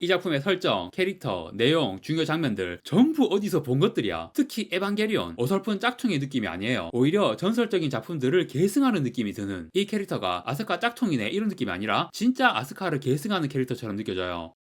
이 작품의 설정, 캐릭터, 내용, 중요 장면들 전부 어디서 본 것들이야. 특히 에반게리온, 어설픈 짝퉁의 느낌이 아니에요. 오히려 전설적인 작품들을 계승하는 느낌이 드는, 이 캐릭터가 아스카 짝퉁이네 이런 느낌이 아니라 진짜 아스카를 계승하는 캐릭터처럼 느껴져요.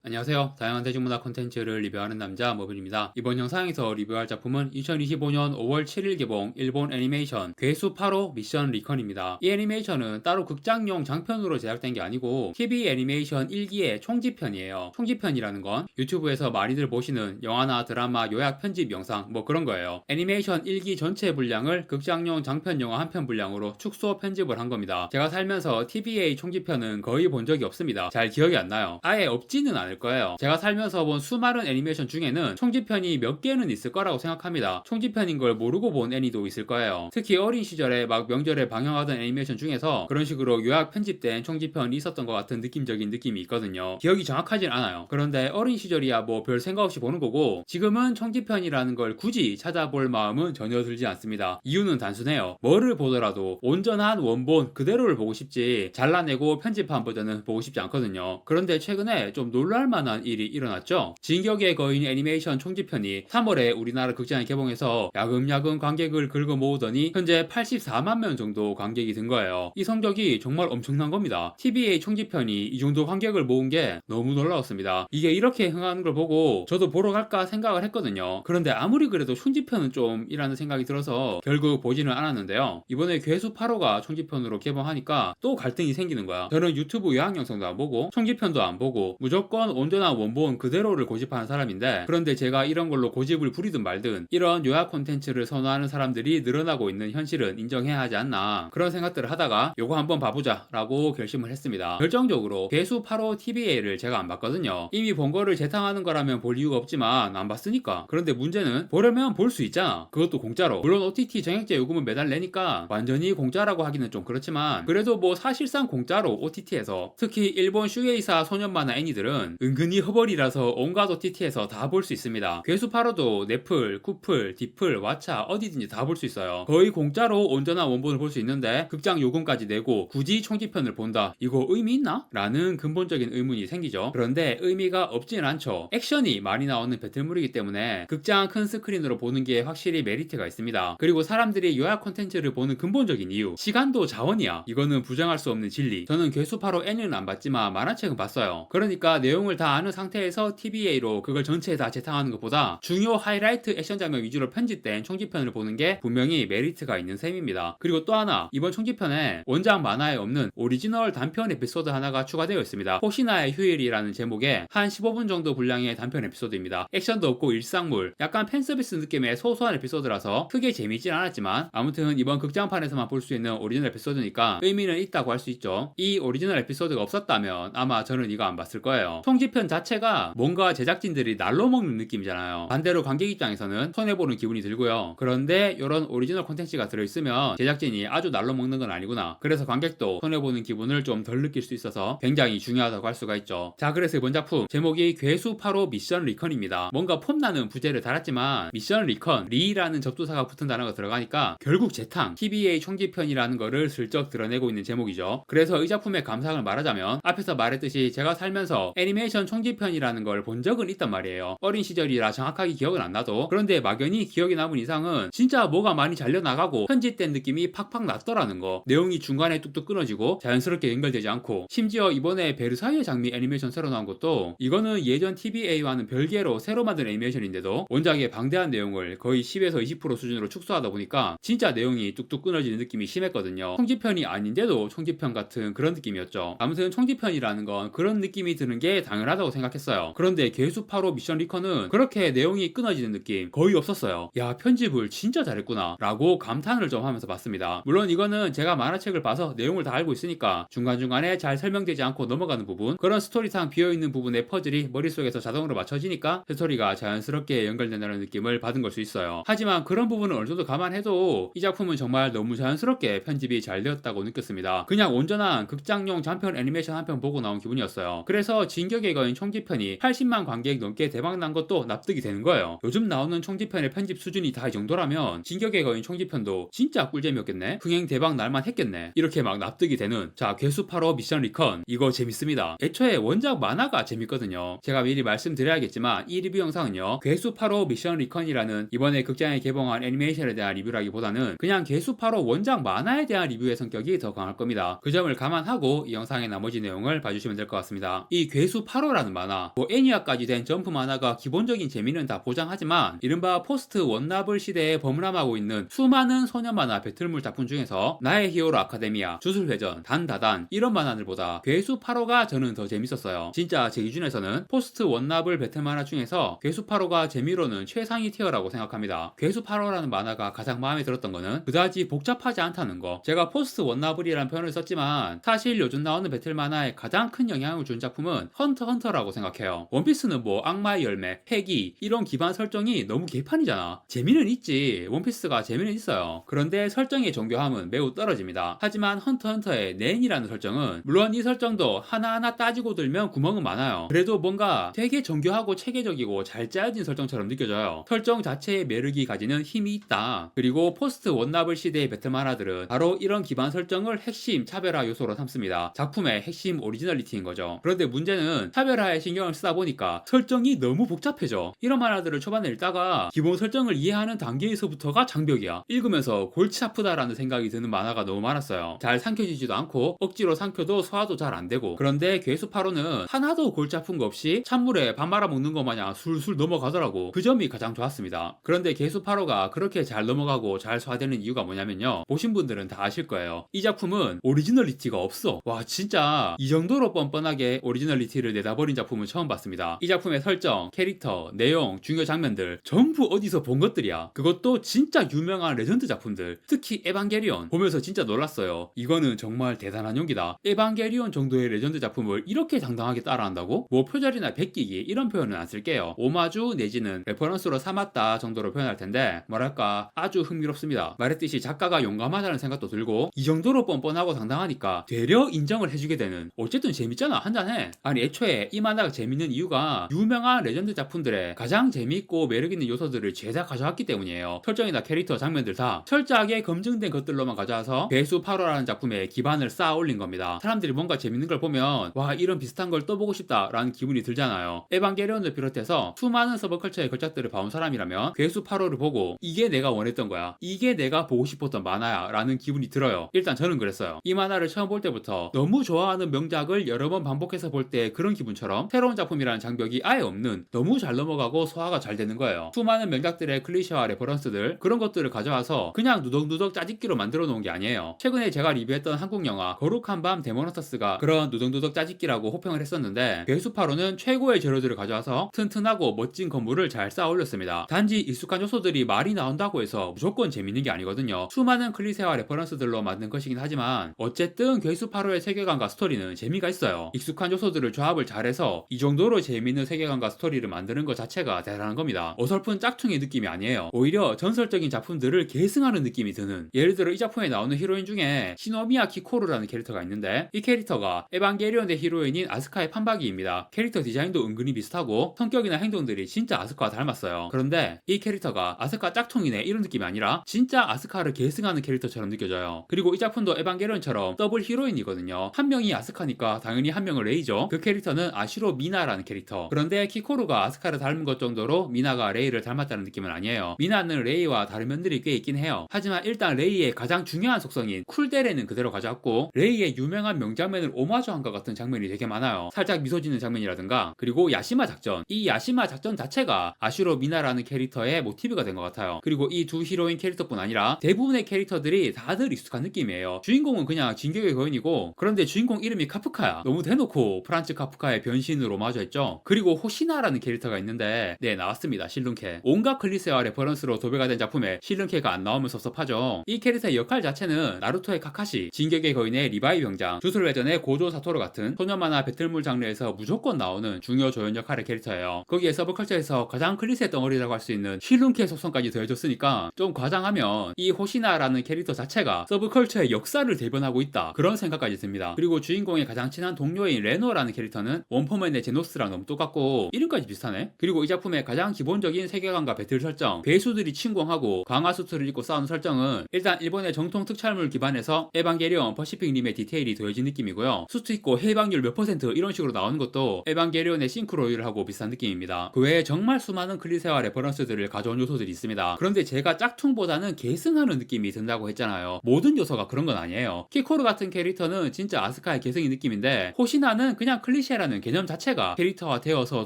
안녕하세요. 다양한 대중문화 콘텐츠를 리뷰하는 남자 머블입니다. 이번 영상에서 리뷰할 작품은 2025년 5월 7일 개봉 일본 애니메이션 괴수 8호 미션 리컨입니다. 이 애니메이션은 따로 극장용 장편으로 제작된 게 아니고 TV 애니메이션 1기의 총집편이에요. 총집편이라는 건 유튜브에서 많이들 보시는 영화나 드라마 요약 편집 영상 뭐 그런 거예요. 애니메이션 1기 전체 분량을 극장용 장편 영화 한 편 분량으로 축소 편집을 한 겁니다. 제가 살면서 TVA 총집편은 거의 본 적이 없습니다. 잘 기억이 안 나요. 아예 없지는 않을 거예요. 제가 살면서 본 수많은 애니메이션 중에는 총집편이 몇 개는 있을 거라고 생각합니다. 총집편인 걸 모르고 본 애니도 있을 거예요. 특히 어린 시절에 막 명절에 방영하던 애니메이션 중에서 그런 식으로 요약 편집된 총집편이 있었던 것 같은 느낌적인 느낌이 있거든요. 기억이 정확하진 않아요. 그런데 어린 시절이야 뭐 별 생각 없이 보는 거고, 지금은 총집편이라는 걸 굳이 찾아볼 마음은 전혀 들지 않습니다. 이유는 단순해요. 뭐를 보더라도 온전한 원본 그대로를 보고 싶지 잘라내고 편집한 버전은 보고 싶지 않거든요. 그런데 최근에 좀 놀랄 만한 일이 일어났죠. 진격의 거인 애니메이션 총집편이 3월에 우리나라 극장에 개봉해서 야금야금 관객을 긁어 모으더니 현재 84만 명 정도 관객이 든 거예요. 이 성적이 정말 엄청난 겁니다. TVA 총집편이 이 정도 관객을 모은 게 너무 놀라웠습니다. 이게 이렇게 흥하는 걸 보고 저도 보러 갈까 생각을 했거든요. 그런데 아무리 그래도 총집편은 좀 이라는 생각이 들어서 결국 보지는 않았는데요. 이번에 괴수 8호가 총집편으로 개봉하니까 또 갈등이 생기는 거야. 저는 유튜브 요약 영상도 안 보고 총집편도 안 보고 무조건 온전한 원본 그대로를 고집하는 사람인데, 그런데 제가 이런 걸로 고집을 부리든 말든 이런 요약 콘텐츠를 선호하는 사람들이 늘어나고 있는 현실은 인정해야 하지 않나, 그런 생각들을 하다가 요거 한번 봐보자 라고 결심을 했습니다. 결정적으로 괴수 8호 TVA를 제가 안 봤거든요. 이미 본 거를 재탕하는 거라면 볼 이유가 없지만 안 봤으니까. 그런데 문제는 보려면 볼 수 있잖아. 그것도 공짜로. 물론 OTT 정액제 요금은 매달 내니까 완전히 공짜라고 하기는 좀 그렇지만 그래도 뭐 사실상 공짜로 OTT에서, 특히 일본 슈에이사 소년 만화 애니들은 은근히 허벌이라서 온갖 OTT에서 다 볼 수 있습니다. 괴수 8호도 넷플, 쿠플, 디플, 왓챠 어디든지 다 볼 수 있어요. 거의 공짜로 온전한 원본을 볼 수 있는데 극장 요금까지 내고 굳이 총집편을 본다, 이거 의미 있나? 라는 근본적인 의문이 생기죠. 그런데 의미가 없진 않죠. 액션이 많이 나오는 배틀물이기 때문에 극장 큰 스크린으로 보는 게 확실히 메리트가 있습니다. 그리고 사람들이 요약 콘텐츠를 보는 근본적인 이유, 시간도 자원이야. 이거는 부정할 수 없는 진리. 저는 괴수 8호 애니는 안 봤지만 만화책은 봤어요. 그러니까 내용을 다 아는 상태에서 TVA로 그걸 전체에 다 재탕하는 것보다 중요 하이라이트 액션 장면 위주로 편집된 총집편을 보는 게 분명히 메리트가 있는 셈입니다. 그리고 또 하나, 이번 총집편에 원작 만화에 없는 오리지널 단편 에피소드 하나가 추가되어 있습니다. 호시나의 휴일이라는 제목의 한 15분 정도 분량의 단편 에피소드입니다. 액션도 없고 일상물, 약간 팬서비스 느낌의 소소한 에피소드라서 크게 재미있진 않았지만 아무튼 이번 극장판에서만 볼 수 있는 오리지널 에피소드니까 의미는 있다고 할 수 있죠. 이 오리지널 에피소드가 없었다면 아마 저는 이거 안 봤을 거예요. 총집편 자체가 뭔가 제작진들이 날로 먹는 느낌이잖아요. 반대로 관객 입장에서는 손해보는 기분이 들고요. 그런데 이런 오리지널 콘텐츠가 들어있으면 제작진이 아주 날로 먹는 건 아니구나, 그래서 관객도 손해보는 기분을 좀 덜 느낄 수 있어서 굉장히 중요하다고 할 수가 있죠. 자, 그래서 이번 작품 제목이 괴수 8호 미션 리컨입니다. 뭔가 폼나는 부제를 달았지만 미션 리컨, 리라는 접두사가 붙은 단어가 들어가니까 결국 재탕, TVA 총집편이라는 거를 슬쩍 드러내고 있는 제목이죠. 그래서 이 작품의 감상을 말하자면 앞에서 말했듯이 제가 살면서 애니메이션 총집편이라는 걸 본 적은 있단 말이에요. 어린 시절이라 정확하게 기억은 안 나도, 그런데 막연히 기억에 남은 이상은 진짜 뭐가 많이 잘려나가고 편집된 느낌이 팍팍 났더라는 거. 내용이 중간에 뚝뚝 끊어지고 자연스럽게 연결되지 않고, 심지어 이번에 베르사유의 장미 애니메이션 새로 나온 것도 이거는 예전 TVA와는 별개로 새로 만든 애니메이션인데도 원작의 방대한 내용을 거의 10에서 20% 수준으로 축소하다 보니까 진짜 내용이 뚝뚝 끊어지는 느낌이 심했거든요. 총집편이 아닌데도 총집편 같은 그런 느낌이었죠. 아무튼 총집편이라는 건 그런 느낌이 드는 게 당연하다고 생각했어요. 그런데 괴수 8호 미션 리컨은 그렇게 내용이 끊어지는 느낌 거의 없었어요. 야, 편집을 진짜 잘했구나 라고 감탄을 좀 하면서 봤습니다. 물론 이거는 제가 만화책을 봐서 내용을 다 알고 있으니까 중간중간에 잘 설명되지 않고 넘어가는 부분, 그런 스토리상 비어있는 부분의 퍼즐이 머릿속에서 자동으로 맞춰지니까 스토리가 자연스럽게 연결된다는 느낌을 받은 걸 수 있어요. 하지만 그런 부분을 어느 정도 감안해도 이 작품은 정말 너무 자연스럽게 편집이 잘 되었다고 느꼈습니다. 그냥 온전한 극장용 장편 애니메이션 한 편 보고 나온 기분이었어요. 그래서 진격의 진격의 거인 총집편이 80만 관객 넘게 대박난 것도 납득이 되는 거예요. 요즘 나오는 총집편의 편집 수준이 다 이 정도라면 진격의 거인 총집편도 진짜 꿀잼이었겠네? 흥행 대박 날만 했겠네? 이렇게 막 납득이 되는, 자, 괴수 8호 미션 리컨, 이거 재밌습니다. 애초에 원작 만화가 재밌거든요. 제가 미리 말씀드려야겠지만 이 리뷰 영상은요, 괴수 8호 미션 리컨이라는 이번에 극장에 개봉한 애니메이션에 대한 리뷰라기보다는 그냥 괴수 8호 원작 만화에 대한 리뷰의 성격이 더 강할 겁니다. 그 점을 감안하고 이 영상의 나머지 내용을 봐주시면 될 것 같습니다. 이 괴수 8호라는 만화, 애니화까지 된 점프 만화가 기본적인 재미는 다 보장하지만 이른바 포스트 원나블 시대에 범람하고 있는 수많은 소년 만화 배틀물 작품 중에서 나의 히어로 아카데미아, 주술회전, 단다단 이런 만화들보다 괴수 8호가 저는 더 재밌었어요. 진짜 제 기준에서는 포스트 원나블 배틀 만화 중에서 괴수 8호가 재미로는 최상위 티어라고 생각합니다. 괴수 8호라는 만화가 가장 마음에 들었던 거는 그다지 복잡하지 않다는 거. 제가 포스트 원나블이라는 표현을 썼지만 사실 요즘 나오는 배틀 만화에 가장 큰 영향을 준 작품은 헌터 헌터라고 생각해요. 원피스는 뭐 악마의 열매, 패기 이런 기반 설정이 너무 개판이잖아. 재미는 있지. 원피스가 재미는 있어요. 그런데 설정의 정교함은 매우 떨어집니다. 하지만 헌터 헌터의 낸이라는 설정은 물론 이 설정도 하나하나 따지고 들면 구멍은 많아요. 그래도 뭔가 되게 정교하고 체계적이고 잘 짜여진 설정처럼 느껴져요. 설정 자체의 매력이 가지는 힘이 있다. 그리고 포스트 원나블 시대의 배틀 만화들은 바로 이런 기반 설정을 핵심 차별화 요소로 삼습니다. 작품의 핵심 오리지널리티인 거죠. 그런데 문제는 차별화에 신경을 쓰다 보니까 설정이 너무 복잡해져. 이런 만화들을 초반에 읽다가 기본 설정을 이해하는 단계에서부터가 장벽이야. 읽으면서 골치 아프다라는 생각이 드는 만화가 너무 많았어요. 잘 삼켜지지도 않고 억지로 삼켜도 소화도 잘 안 되고. 그런데 괴수 8호는 하나도 골치 아픈 거 없이 찬물에 밥 말아 먹는 거 마냥 술술 넘어가더라고. 그 점이 가장 좋았습니다. 그런데 괴수 8호가 그렇게 잘 넘어가고 잘 소화되는 이유가 뭐냐면요, 보신 분들은 다 아실 거예요. 이 작품은 오리지널리티가 없어. 와, 진짜 이 정도로 뻔뻔하게 오리지널리티를 내다버린 작품은 처음 봤습니다. 이 작품의 설정, 캐릭터, 내용, 중요 장면들 전부 어디서 본 것들이야. 그것도 진짜 유명한 레전드 작품들. 특히 에반게리온 보면서 진짜 놀랐어요. 이거는 정말 대단한 용기다. 에반게리온 정도의 레전드 작품을 이렇게 당당하게 따라한다고? 뭐 표절이나 베끼기 이런 표현은 안 쓸게요. 오마주 내지는 레퍼런스로 삼았다 정도로 표현할 텐데 뭐랄까 아주 흥미롭습니다. 말했듯이 작가가 용감하다는 생각도 들고 이 정도로 뻔뻔하고 당당하니까 되려 인정을 해주게 되는, 어쨌든 재밌잖아, 한잔해. 아니 애초에 이 만화가 재밌는 이유가 유명한 레전드 작품들의 가장 재밌고 매력있는 요소들을 죄다 가져왔기 때문이에요. 설정이나 캐릭터, 장면들 다 철저하게 검증된 것들로만 가져와서 괴수 8호라는 작품에 기반을 쌓아 올린 겁니다. 사람들이 뭔가 재밌는 걸 보면 와, 이런 비슷한 걸 또 보고 싶다 라는 기분이 들잖아요. 에반게리온을 비롯해서 수많은 서브컬처의 걸작들을 봐온 사람이라면 괴수 8호를 보고 이게 내가 원했던 거야, 이게 내가 보고 싶었던 만화야 라는 기분이 들어요. 일단 저는 그랬어요. 이 만화를 처음 볼 때부터 너무 좋아하는 명작을 여러 번 반복해서 볼 때 그런 기분처럼 새로운 작품이라는 장벽이 아예 없는, 너무 잘 넘어가고 소화가 잘 되는 거예요. 수많은 명작들의 클리셰와 레퍼런스들, 그런 것들을 가져와서 그냥 누덕누덕 짜집기로 만들어 놓은 게 아니에요. 최근에 제가 리뷰했던 한국 영화 거룩한 밤 데모노타스가 그런 누덕누덕 짜집기라고 호평을 했었는데 괴수 8호는 최고의 재료들을 가져와서 튼튼하고 멋진 건물을 잘 쌓아 올렸습니다. 단지 익숙한 요소들이 말이 나온다고 해서 무조건 재밌는 게 아니거든요. 수많은 클리셰와 레퍼런스들로 만든 것이긴 하지만 어쨌든 괴수 8호의 세계관과 스토리는 재미가 있어요. 익숙한 요소들을 조합을 잘해서 이 정도로 재밌는 세계관과 스토리를 만드는 것 자체가 대단한 겁니다. 어설픈 짝퉁의 느낌이 아니에요. 오히려 전설적인 작품들을 계승하는 느낌이 드는, 예를 들어 이 작품에 나오는 히로인 중에 시노미야 키코루라는 캐릭터가 있는데 이 캐릭터가 에반게리온의 히로인인 아스카의 판박이입니다. 캐릭터 디자인도 은근히 비슷하고 성격이나 행동들이 진짜 아스카와 닮았어요. 그런데 이 캐릭터가 아스카 짝퉁이네 이런 느낌이 아니라 진짜 아스카를 계승하는 캐릭터처럼 느껴져요. 그리고 이 작품도 에반게리온처럼 더블 히로인이거든요. 한 명이 아스카니까 당연히 한 명은 레이죠. 그 캐릭터는 아시로 미나라는 캐릭터. 그런데 키코루가 아스카를 닮은 것 정도로 미나가 레이를 닮았다는 느낌은 아니에요. 미나는 레이와 다른 면들이 꽤 있긴 해요. 하지만 일단 레이의 가장 중요한 속성인 쿨데레는 그대로 가져왔고 레이의 유명한 명장면을 오마주한 것 같은 장면이 되게 많아요. 살짝 미소 짓는 장면이라든가, 그리고 야시마 작전, 이 야시마 작전 자체가 아시로 미나라는 캐릭터의 모티브가 된 것 같아요. 그리고 이 두 히로인 캐릭터뿐 아니라 대부분의 캐릭터들이 다들 익숙한 느낌이에요. 주인공은 그냥 진격의 거인이고, 그런데 주인공 이름이 카프카야. 너무 대놓고 프란츠 카프카의 변신으로 오마주했죠. 그리고 호시나라는 캐릭터가 있는데 네, 나왔습니다. 실눈케. 온갖 클리셰와 레퍼런스로 도배가 된 작품에 실눈케가 안 나오면 섭섭하죠. 이 캐릭터의 역할 자체는 나루토의 카카시, 진격의 거인의 리바이 병장, 주술회전의 고조 사토루 같은 소년 만화 배틀물 장르에서 무조건 나오는 중요 조연 역할의 캐릭터예요. 거기에 서브컬처에서 가장 클리셰 덩어리라고 할 수 있는 실눈케 속성까지 더해줬으니까 좀 과장하면 이 호시나라는 캐릭터 자체가 서브컬처의 역사를 대변하고 있다, 그런 생각까지 듭니다. 그리고 주인공의 가장 친한 동료인 레노라는 캐릭터는 하는 원퍼맨의 제노스랑 너무 똑같고 이름까지 비슷하네. 그리고 이 작품의 가장 기본적인 세계관과 배틀 설정, 괴수들이 침공하고 강화 수트를 입고 싸우는 설정은 일단 일본의 정통 특촬물 기반에서 에반게리온 퍼시픽 림의 디테일이 더해진 느낌이고요. 수트 입고 해방률 몇 퍼센트 이런 식으로 나오는 것도 에반게리온의 싱크로율하고 비슷한 느낌입니다. 그 외에 정말 수많은 클리셰와 레퍼런스들을 가져온 요소들이 있습니다. 그런데 제가 짝퉁보다는 계승하는 느낌이 든다고 했잖아요. 모든 요소가 그런 건 아니에요. 키코르 같은 캐릭터는 진짜 아스카의 계승인 느낌인데 호시나는 그냥 클리셰라는 개념 자체가 캐릭터화 되어서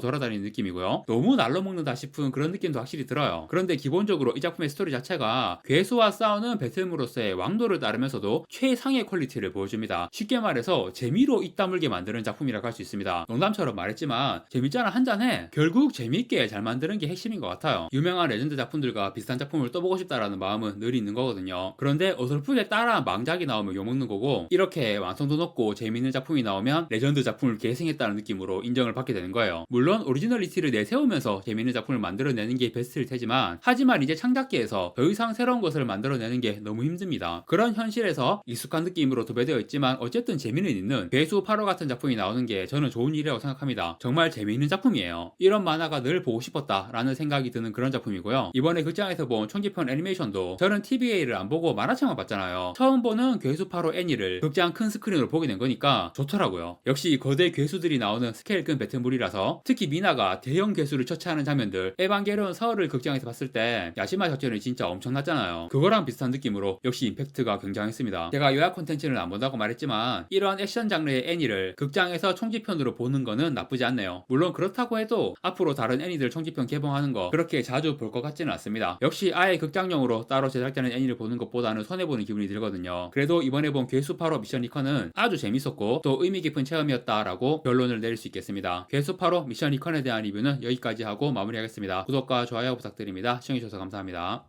돌아다니는 느낌이고요. 너무 날로 먹는다 싶은 그런 느낌도 확실히 들어요. 그런데 기본적으로 이 작품의 스토리 자체가 괴수와 싸우는 배틀물로서의 왕도를 따르면서도 최상의 퀄리티를 보여줍니다. 쉽게 말해서 재미로 입 다물게 만드는 작품이라고 할 수 있습니다. 농담처럼 말했지만 재밌잖아 한잔해. 결국 재밌게 잘 만드는 게 핵심인 것 같아요. 유명한 레전드 작품들과 비슷한 작품을 또 보고 싶다라는 마음은 늘 있는 거거든요. 그런데 어설프게 따라한 망작이 나오면 욕먹는 거고 이렇게 완성도 높고 재밌는 작품이 나오면 레전드 작품을 계승했다는 느낌으로 인정을 받게 되는 거예요. 물론 오리지널리티를 내세우면서 재밌는 작품을 만들어내는 게 베스트일 테지만 하지만 이제 창작계에서 더 이상 새로운 것을 만들어내는 게 너무 힘듭니다. 그런 현실에서 익숙한 느낌으로 도배되어 있지만 어쨌든 재미는 있는 괴수 8호 같은 작품이 나오는 게 저는 좋은 일이라고 생각합니다. 정말 재미있는 작품이에요. 이런 만화가 늘 보고 싶었다라는 생각이 드는 그런 작품이고요. 이번에 극장에서 본 총기편 애니메이션도 저는 TVA를 안 보고 만화책만 봤잖아요. 처음 보는 괴수 8호 애니를 극장 큰 스크린으로 보게 된 거니까 좋더라고요. 역시 거대 괴수들이 나오는 스케일 큰 배틀물이라서 특히 미나가 대형 괴수를 처치하는 장면들 에반게리온 서울을 극장에서 봤을 때 야시마 작전이 진짜 엄청났잖아요. 그거랑 비슷한 느낌으로 역시 임팩트가 굉장했습니다. 제가 요약 콘텐츠는 안 본다고 말했지만 이런 액션 장르의 애니를 극장에서 총지편으로 보는 거는 나쁘지 않네요. 물론 그렇다고 해도 앞으로 다른 애니들 총지편 개봉하는 거 그렇게 자주 볼 것 같지는 않습니다. 역시 아예 극장용으로 따로 제작되는 애니를 보는 것보다는 손해보는 기분이 들거든요. 그래도 이번에 본 괴수 8호 미션 리컨은 아주 재밌었고 또 의미 깊은 체험이었다라고 결론을 내릴 수 있겠습니다. 괴수 8호 미션 리컨에 대한 리뷰는 여기까지 하고 마무리하겠습니다. 구독과 좋아요 부탁드립니다. 시청해주셔서 감사합니다.